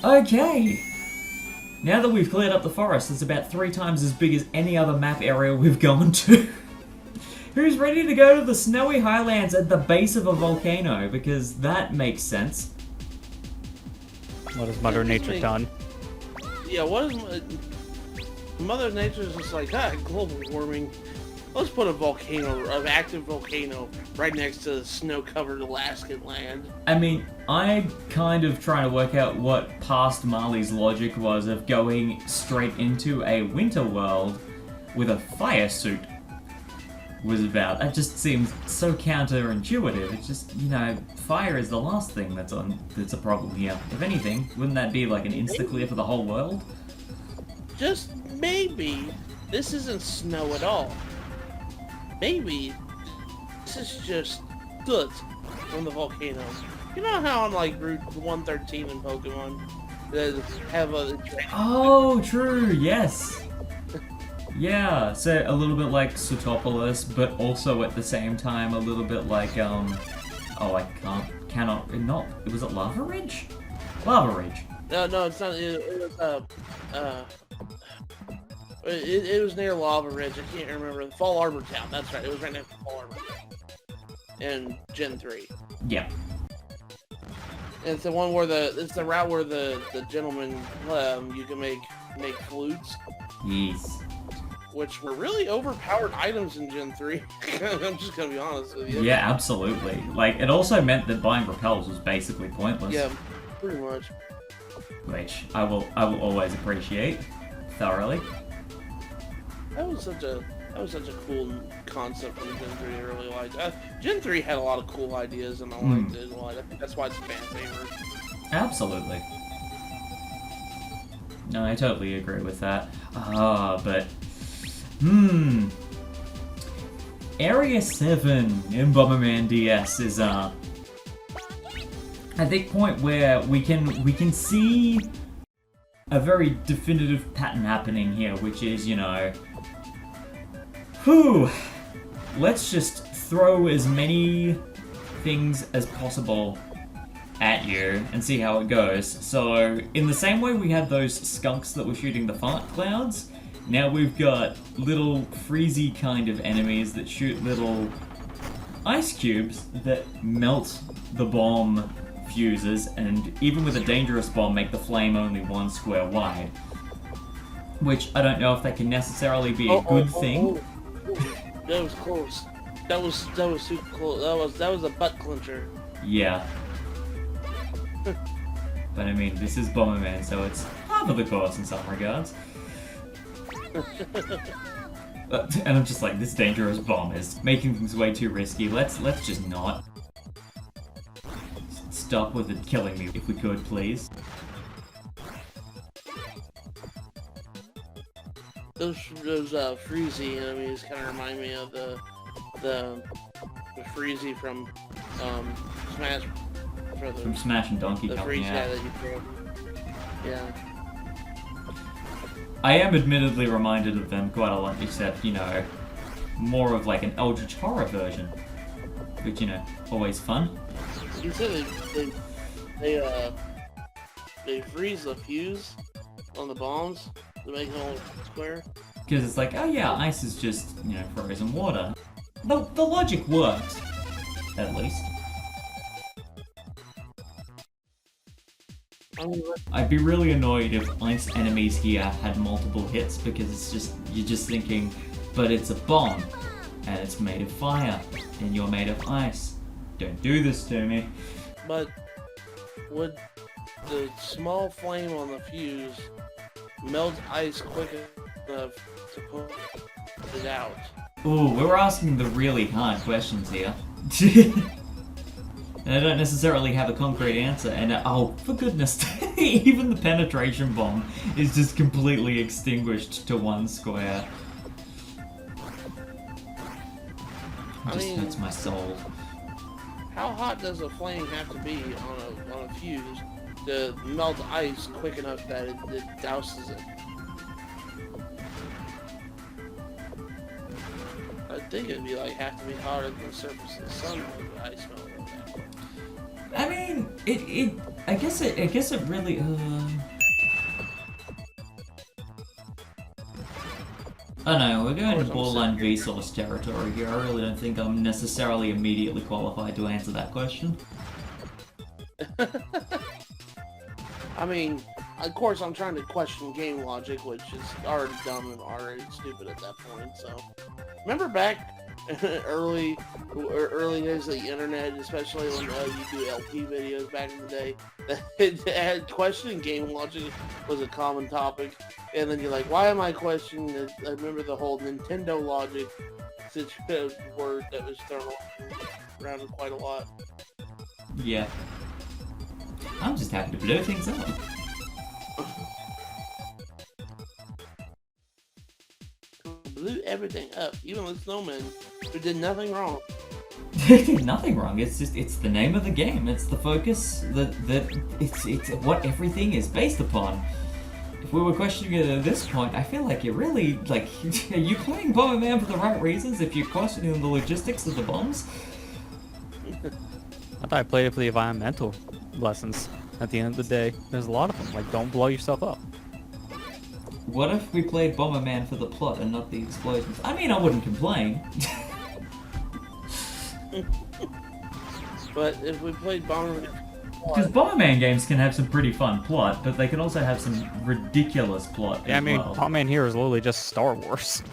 Okay. Now that we've cleared up the forest, it's about 3 times as big as any other map area we've gone to. Who's ready to go to the snowy highlands at the base of a volcano? Because that makes sense. What has Mother Nature done? Yeah, what is... Mother Nature's just like, global warming. Let's put a volcano, an active volcano, right next to the snow-covered Alaskan land. I mean, I kind of trying to work out what past Marley's logic was of going straight into a winter world with a fire suit was about. That just seems so counterintuitive. It's just, you know, fire is the last thing that's a problem here. If anything, wouldn't that be like an insta-clear for the whole world? Just maybe this isn't snow at all. Maybe this is just soot from the volcano. You know how on like Route 113 in Pokemon, they have a... Oh, true, yes. Yeah, so a little bit like Sootopolis, but also at the same time a little bit like, oh, was it Lava Ridge? Lava Ridge. No, it's not, it was near Lava Ridge, I can't remember. Fall Arbor Town, that's right, it was right next to Fall Arbor Town. In Gen 3. Yeah. And it's the one where it's the route where the gentleman, you can make flutes. Yes. Which were really overpowered items in Gen 3. I'm just gonna be honest with you. Yeah, absolutely. Like, it also meant that buying repels was basically pointless. Yeah, pretty much. Which I will always appreciate thoroughly. That was such a cool concept from Gen 3 I really liked. Gen 3 had a lot of cool ideas and I liked it a lot. I think that's why it's fan favorite. Absolutely. No, I totally agree with that. But... Area 7 in Bomberman DS is, I think, point where we can see a very definitive pattern happening here, which is, you know... Let's just throw as many things as possible at you and see how it goes. So, in the same way we had those skunks that were shooting the fart clouds, now we've got little freezy kind of enemies that shoot little ice cubes that melt the bomb fuses, and even with a dangerous bomb make the flame only 1 square wide. Which I don't know if that can necessarily be a good thing. That was close. That was super close. That was a butt clincher. Yeah. But I mean, this is Bomberman, so it's half of the course in some regards. And I'm just like, this dangerous bomb is making things way too risky. Let's just not. Stop with it killing me if we could, please. Those freezy enemies kind of remind me of the freezy from Smash. From Smash and Donkey Kong, freeze yeah. guy that you throw. Yeah. I am admittedly reminded of them quite a lot, except, you know, more of like an Eldritch Horror version. Which, you know, always fun. You said they freeze the fuse on the bombs to make it all square? Because it's like, oh yeah, ice is just, you know, frozen water. The logic works, at least. I'd be really annoyed if ice enemies here had multiple hits, because it's just, you're just thinking, but it's a bomb, and it's made of fire, and you're made of ice. Don't do this to me. But would the small flame on the fuse melt ice quick enough to put it out? Ooh, we're asking the really hard questions here. And I don't necessarily have a concrete answer, and oh, for goodness, even the penetration bomb is just completely extinguished to 1 square. It just hurts my soul. How hot does a flame have to be on a fuse to melt ice quick enough that it douses it? I think it'd be like have to be hotter than the surface of the sun to make the ice melt like that. I mean, I guess it really, I know, we're going to borderline Vsauce territory here. I really don't think I'm necessarily immediately qualified to answer that question. I mean, of course, I'm trying to question game logic, which is already dumb and already stupid at that point. So, remember back early days of the internet, especially when you do LP videos back in the day, that questioning game logic was a common topic. And then you're like, why am I questioning it? I remember the whole Nintendo logic word that was thrown around quite a lot. Yeah. I'm just happy to blow things up. Blew everything up, even the snowman who did nothing wrong. Nothing wrong. It's the name of the game. It's the focus that it's what everything is based upon. If we were questioning it at this point, I feel like you're really like, are you playing Bomberman for the right reasons? If you're questioning the logistics of the bombs. I thought I played it for the environmental lessons. At the end of the day, there's a lot of them. Like, don't blow yourself up. What if we played Bomberman for the plot and not the explosions? I mean, I wouldn't complain. But if we played Bomberman... Because Bomberman games can have some pretty fun plot, but they can also have some ridiculous plot Yeah, I mean, well. Bomberman here is literally just Star Wars.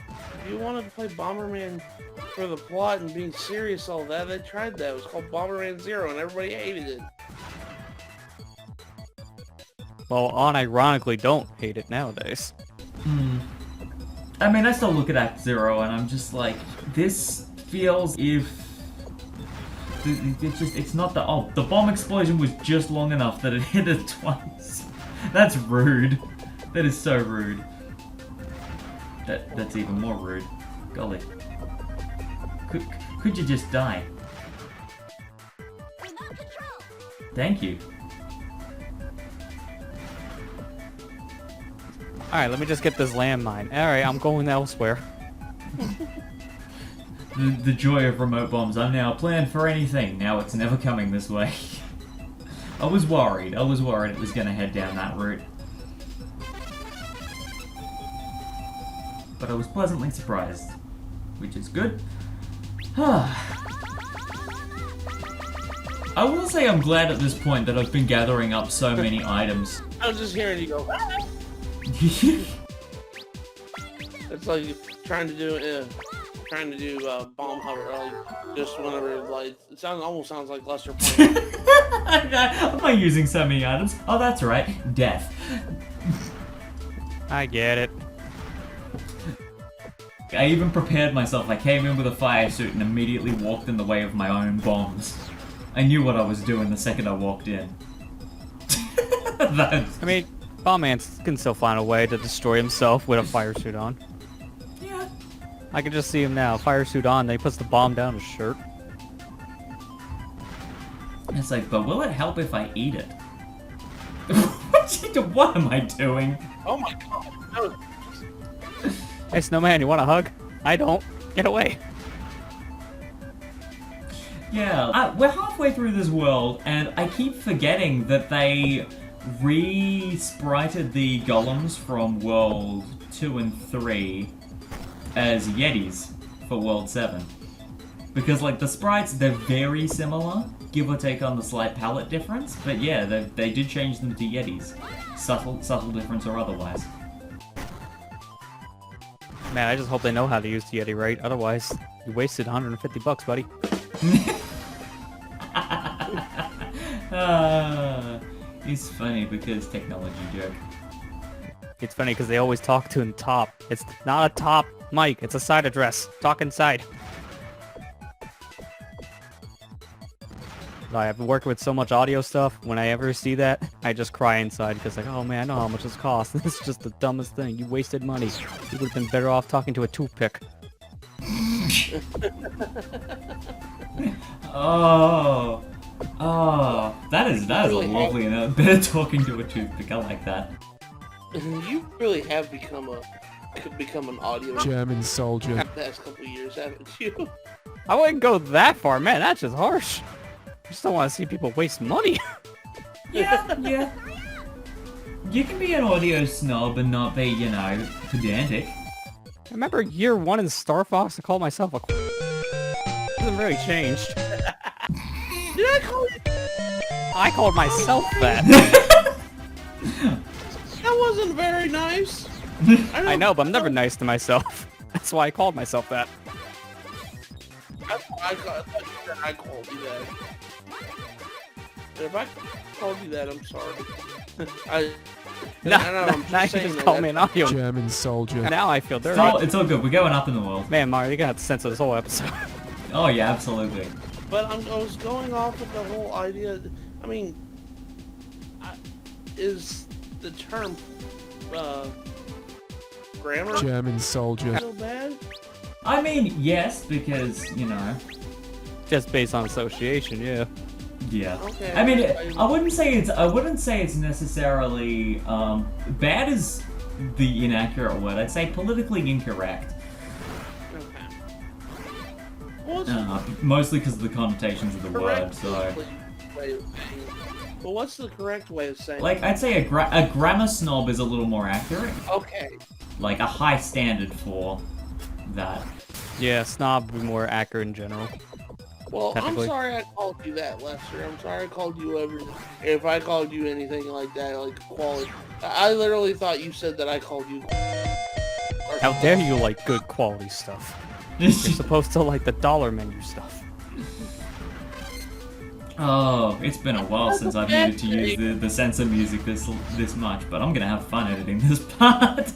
If you wanted to play Bomberman for the plot and being serious, all that, they tried that. It was called Bomberman Zero, and everybody hated it. Well, unironically don't hate it nowadays. I mean, I still look at Act Zero and I'm just like, this feels if... It's not the... Oh, the bomb explosion was just long enough that it hit it twice. That's rude. That is so rude. That's even more rude. Golly. Could you just die? Thank you. Alright, let me just get this landmine. Alright, I'm going elsewhere. The joy of remote bombs. I'm now planned for anything. Now it's never coming this way. I was worried. I was worried it was going to head down that route. But I was pleasantly surprised. Which is good. I will say I'm glad at this point that I've been gathering up so many items. I was just hearing you go... It's like trying to do bomb hover, like just whenever, like it almost sounds like Lester playing. I'm not using so many items. Oh, that's right, death. I get it. I even prepared myself. I came in with a fire suit and immediately walked in the way of my own bombs. I knew what I was doing the second I walked in. I mean, Bomberman can still find a way to destroy himself with a fire suit on. Yeah. I can just see him now. Fire suit on, then he puts the bomb down his shirt. It's like, but will it help if I eat it? What am I doing? Oh my god. No. Hey, Snowman, you want a hug? I don't. Get away. Yeah, we're halfway through this world, and I keep forgetting that they re-sprited the golems from World 2 and 3 as Yetis for World 7. Because, like, the sprites, they're very similar, give or take on the slight palette difference, but yeah, they did change them to Yetis. Subtle difference or otherwise. Man, I just hope they know how to use the Yeti right, otherwise you wasted $150, buddy. It's funny because technology joke. It's funny because they always talk to the top. It's not a top mic, it's a side address. Talk inside. I've been working with so much audio stuff. When I ever see that, I just cry inside because like, oh man, I know how much this costs. This is just the dumbest thing. You wasted money. You would have been better off talking to a toothpick. Oh, that is a lovely bit of talking to a toothpick. I like that. You really have become an audio German soldier. the past couple of years, haven't you? I wouldn't go that far, man. That's just harsh. I just don't want to see people waste money. Yeah. You can be an audio snob and not be, you know, pedantic. I remember year 1 in Star Fox, I called myself a It hasn't really changed. Did I call you? I called myself that. That wasn't very nice. I know, but I'm never nice to myself. That's why I called myself that. I called you that. If I called you that, I'm sorry. Now you just called me an audio German soldier. Now I feel dirty. It's all good. We're going up in the world. Man, Mario, you're gonna have to censor this whole episode. Oh yeah, absolutely. But I was going off with the whole idea. I mean, is the term grammar German soldier. so bad? I mean, yes, because, you know. Just based on association, yeah. Yeah. Okay. I mean, I wouldn't say it's necessarily bad is the inaccurate word. I'd say politically incorrect. Okay. Well, Mostly because of the connotations of the word. So, but what's the correct way of saying? like, I'd say a grammar snob is a little more accurate. Okay. Like a high standard for that. Yeah, snob would be more accurate in general. Well, I'm Technically. sorry I called you that, Lester. I'm sorry I called you everything. If I called you anything like that, like quality. I literally thought you said that I called you. How dare you like good quality stuff? You're supposed to like the dollar menu stuff. Oh, it's been a while since I've needed to use the censor music this much, but I'm gonna have fun editing this part.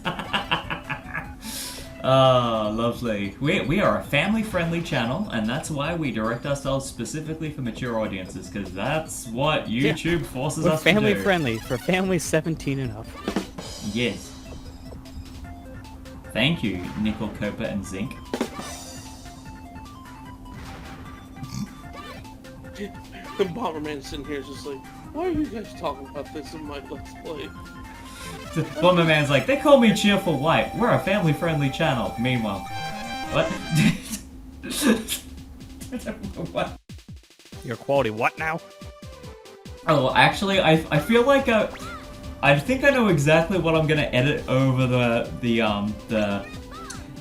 Oh, lovely. We are a family-friendly channel, and that's why we direct ourselves specifically for mature audiences, because that's what YouTube forces We're us to do. family friendly for families 17 and up. Yes. Thank you, Nickel, Copper, and Zinc. The Bomberman's sitting here just like, why are you guys talking about this in my Let's Play? Bomberman's like, they call me Cheerful White. We're a family-friendly channel. Meanwhile, what? What? Your quality what now? Oh, actually, I feel like I think I know exactly what I'm gonna edit over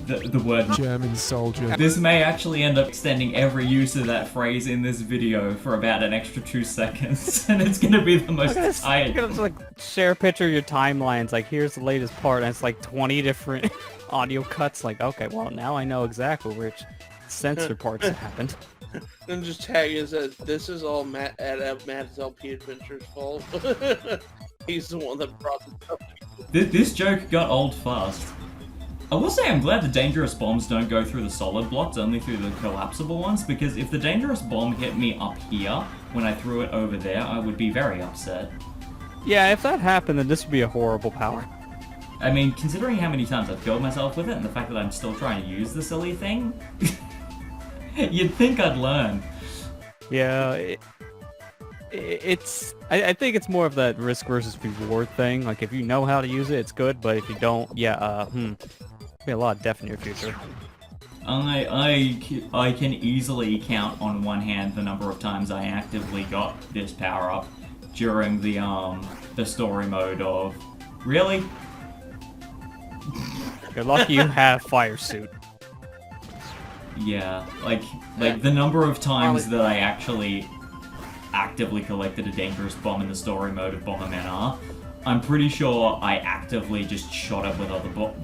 the word German soldier. This may actually end up extending every use of that phrase in this video for about an extra 2 seconds, and it's gonna be the most You're tight. gonna just, like share a picture of your timelines. Like, here's the latest part, and it's like 20 different audio cuts. Like, okay, well now I know exactly which censor parts happened. And just tag it as this is all Matt's LP Adventures' fault. He's the one that brought this up. This joke got old fast. I will say I'm glad the dangerous bombs don't go through the solid blocks, only through the collapsible ones, because if the dangerous bomb hit me up here when I threw it over there, I would be very upset. Yeah, if that happened, then this would be a horrible power. I mean, considering how many times I've killed myself with it, and the fact that I'm still trying to use the silly thing, you'd think I'd learn. Yeah, I think it's more of that risk versus reward thing. Like, if you know how to use it, it's good, but if you don't, yeah, be a lot of death in your future. I can easily count on one hand the number of times I actively got this power up during the story mode of really. You're lucky you have fire suit. Yeah, like the number of times that I actually actively collected a dangerous bomb in the story mode of Bomberman R, I'm pretty sure I actively just shot it with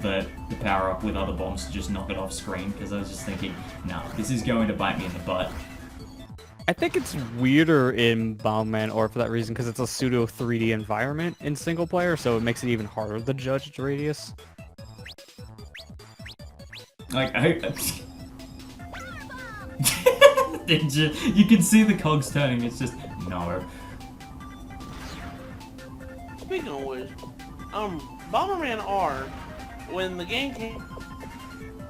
the power up with other bombs to just knock it off screen, because I was just thinking, nah, this is going to bite me in the butt. I think it's weirder in Bomberman or for that reason, because it's a pseudo 3D environment in single player, so it makes it even harder to judge its radius. Like, you can see the cogs turning, it's just, no. Speaking of which, Bomberman R, when the game came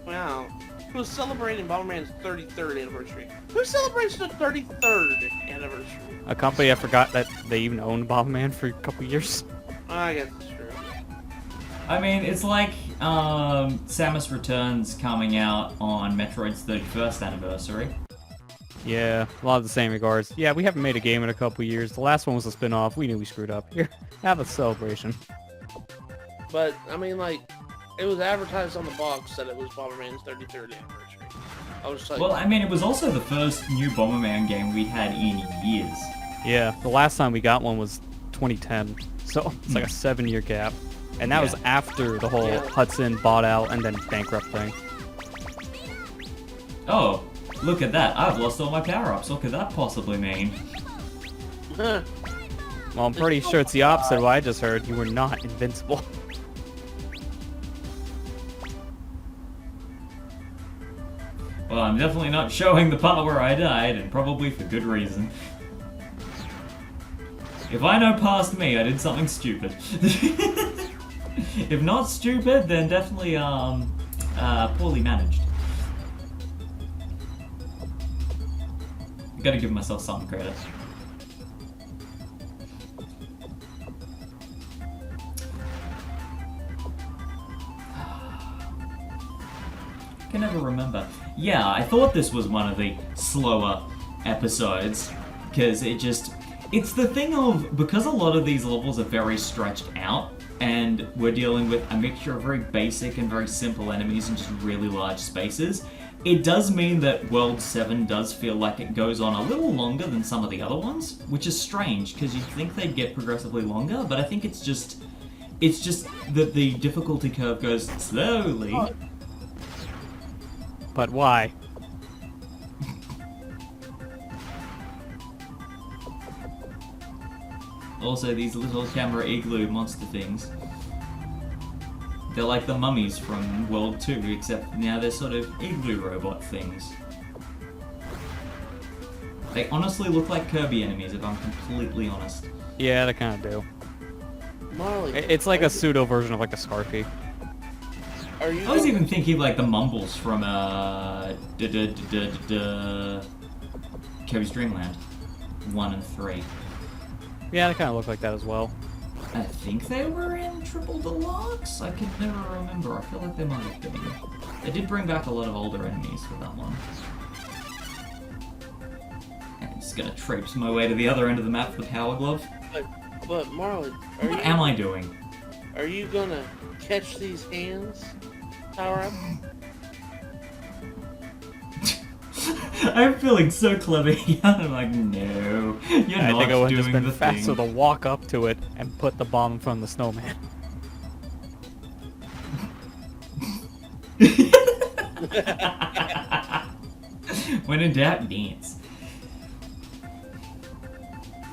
out, it was celebrating Bomberman's 33rd anniversary. Who celebrates the 33rd anniversary? A company I forgot that they even owned Bomberman for a couple years. I guess that's true. I mean, it's like Samus Returns coming out on Metroid's 31st anniversary. Yeah, a lot of the same regards. Yeah, we haven't made a game in a couple years. The last one was a spin-off. We knew we screwed up. Here, have a celebration. But, I mean, like, it was advertised on the box that it was Bomberman's 33rd anniversary. I was like... Well, I mean, it was also the first new Bomberman game we'd had in years. Yeah, the last time we got one was 2010. So, it's like a 7-year gap. And that was after the whole Hudson bought out and then bankrupt thing. Oh, look at that. I've lost all my power-ups. What could that possibly mean? Well, I'm pretty sure it's the opposite of what I just heard. You were not invincible. Well, I'm definitely not showing the part where I died, and probably for good reason. If I know past me, I did something stupid. If not stupid, then definitely, poorly managed. Gotta give myself some credit. Can never remember. Yeah, I thought this was one of the slower episodes, because it's the thing of, because a lot of these levels are very stretched out, and we're dealing with a mixture of very basic and very simple enemies in just really large spaces, it does mean that World 7 does feel like it goes on a little longer than some of the other ones, which is strange, because you'd think they'd get progressively longer, but I think it's just that the difficulty curve goes slowly. But why? Also, these little camera igloo monster things. They're like the mummies from World 2, except now they're sort of igloo robot things. They honestly look like Kirby enemies, if I'm completely honest. Yeah, they kind of do. Marley, It's like a pseudo version of like a Scarfy. Are you I was going- even thinking like the Mumbles from Kirby's Dream Land 1 and 3. Yeah, they kind of look like that as well. I think they were in Triple Deluxe? I could never remember. I feel like they might have been. They did bring back a lot of older enemies for that one. I'm just gonna traipse my way to the other end of the map for the Power Glove. But Marley, What am I doing? Are you gonna catch these hands? Power up? I'm feeling so clever here. I'm like, no, you're I not think it would have just doing been the faster thing. to walk up to it and put the bomb in front of the snowman. When in doubt, dance.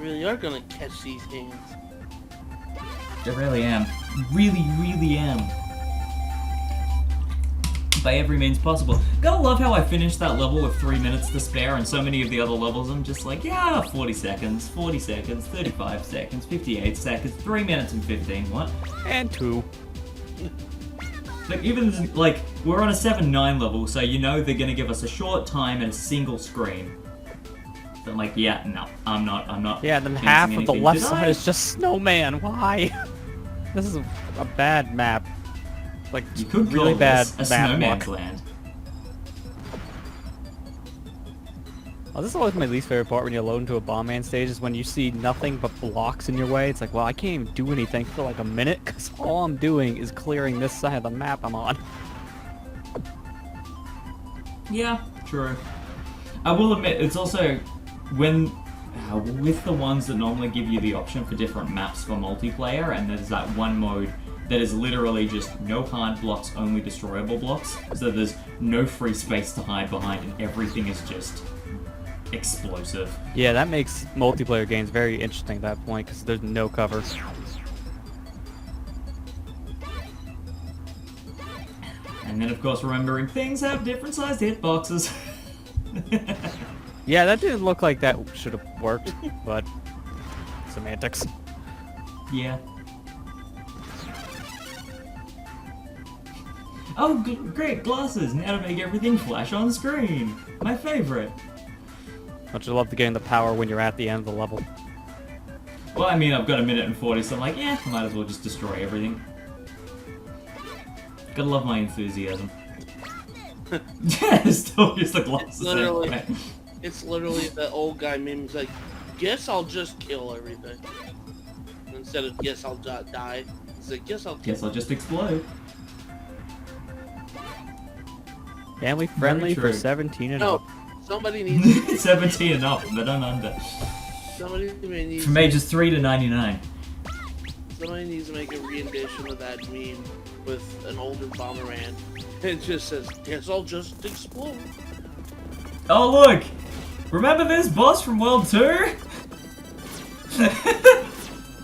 Really are gonna catch these hands. I really am. Really, really am. By every means possible. Gotta love how I finished that level with 3 minutes to spare, and so many of the other levels I'm just like, yeah, 40 seconds, 35 seconds, 58 seconds, 3 minutes and 15, what? And 2. Like, even, like, we're on a 7-9 level, so you know they're gonna give us a short time and a single screen. So I'm like, yeah, no, I'm not. Yeah, then dancing half of the anything. left Did side I? is just snowman. Why? This is a bad map. Like, You could really call bad this a map snowman's luck. land. Oh, this is always my least favorite part when you're loading to a bomb man stage is when you see nothing but blocks in your way. It's like, well, I can't even do anything for like a minute because all I'm doing is clearing this side of the map I'm on. Yeah, true. I will admit, it's also when with the ones that normally give you the option for different maps for multiplayer, and there's that one mode that is literally just no hard blocks, only destroyable blocks, so there's no free space to hide behind, and everything is just explosive. Yeah, that makes multiplayer games very interesting at that point because there's no cover. And then, of course, remembering things have different sized hitboxes. Yeah, that didn't look like that should have worked, but semantics. Yeah. Oh, great, glasses! Now to make everything flash on screen! My favorite! Don't you love the getting the power when you're at the end of the level? Well, I mean, I've got a minute and 40, so I'm like, yeah, I might as well just destroy everything. Gotta love my enthusiasm. Yeah, still use the glasses Literally. anyway. It's literally the old guy meme. He's like, guess I'll just kill everything. Instead of guess I'll die. He's like, guess I'll just explode. Family friendly true. for 17 and No, up. somebody needs 17 and up, but don't under. somebody needs From ages 3 to 99. somebody needs to make a rendition of that meme with an older Bomberman. It just says, guess I'll just explode. Oh look! Remember this boss from World 2?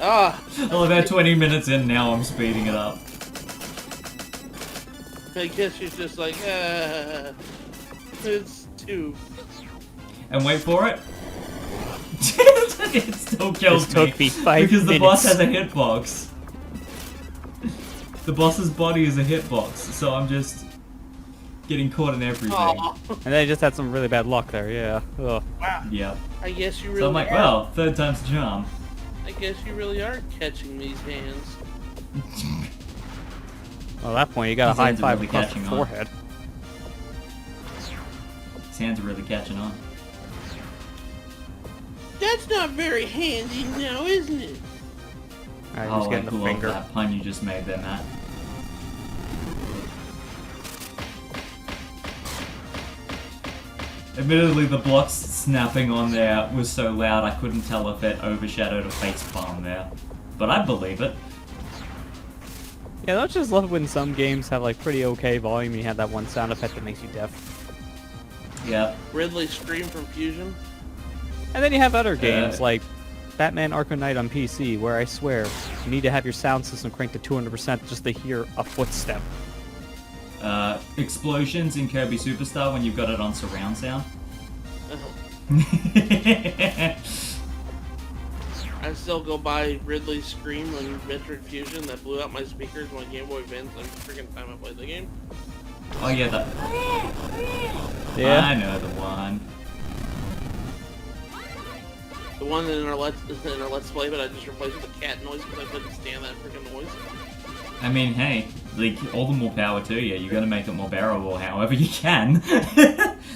Ah, Well, about 20 minutes in now, I'm speeding it up. I guess she's just like, it's 2. And wait for it. It still kills This took me 5 because the boss has minutes. a hitbox. The boss's body is a hitbox, so I'm just getting caught in everything. Aw. And they just had some really bad luck there, yeah. Ugh. Wow. Yeah. I guess you really So I'm like, are. well, third time's the charm. I guess you really are catching these hands. Well, at that point, you got a These high hands are five really across the catching on. forehead. His hands are really catching on. That's not very handy now, isn't it? Alright, Oh, just I getting the love finger. that pun you just made there, Matt. Admittedly, the blocks snapping on there was so loud I couldn't tell if it overshadowed a face palm there. But I believe it. Yeah, don't you just love when some games have like pretty okay volume and you have that one sound effect that makes you deaf. Yeah. Ridley Scream from Fusion. And then you have other games like Batman Arkham Knight on PC, where I swear you need to have your sound system cranked to 200% just to hear a footstep. Explosions in Kirby Superstar when you've got it on surround sound. I still go by Ridley Scream on Metroid Fusion that blew out my speakers when Game Boy Advance every freaking time I played the game. Oh yeah, that. Yeah. I know the one. The one in our Let's Play, but I just replaced it with the cat noise because I couldn't stand that freaking noise. I mean, hey, like, all the more power to you. You gotta make it more bearable however you can.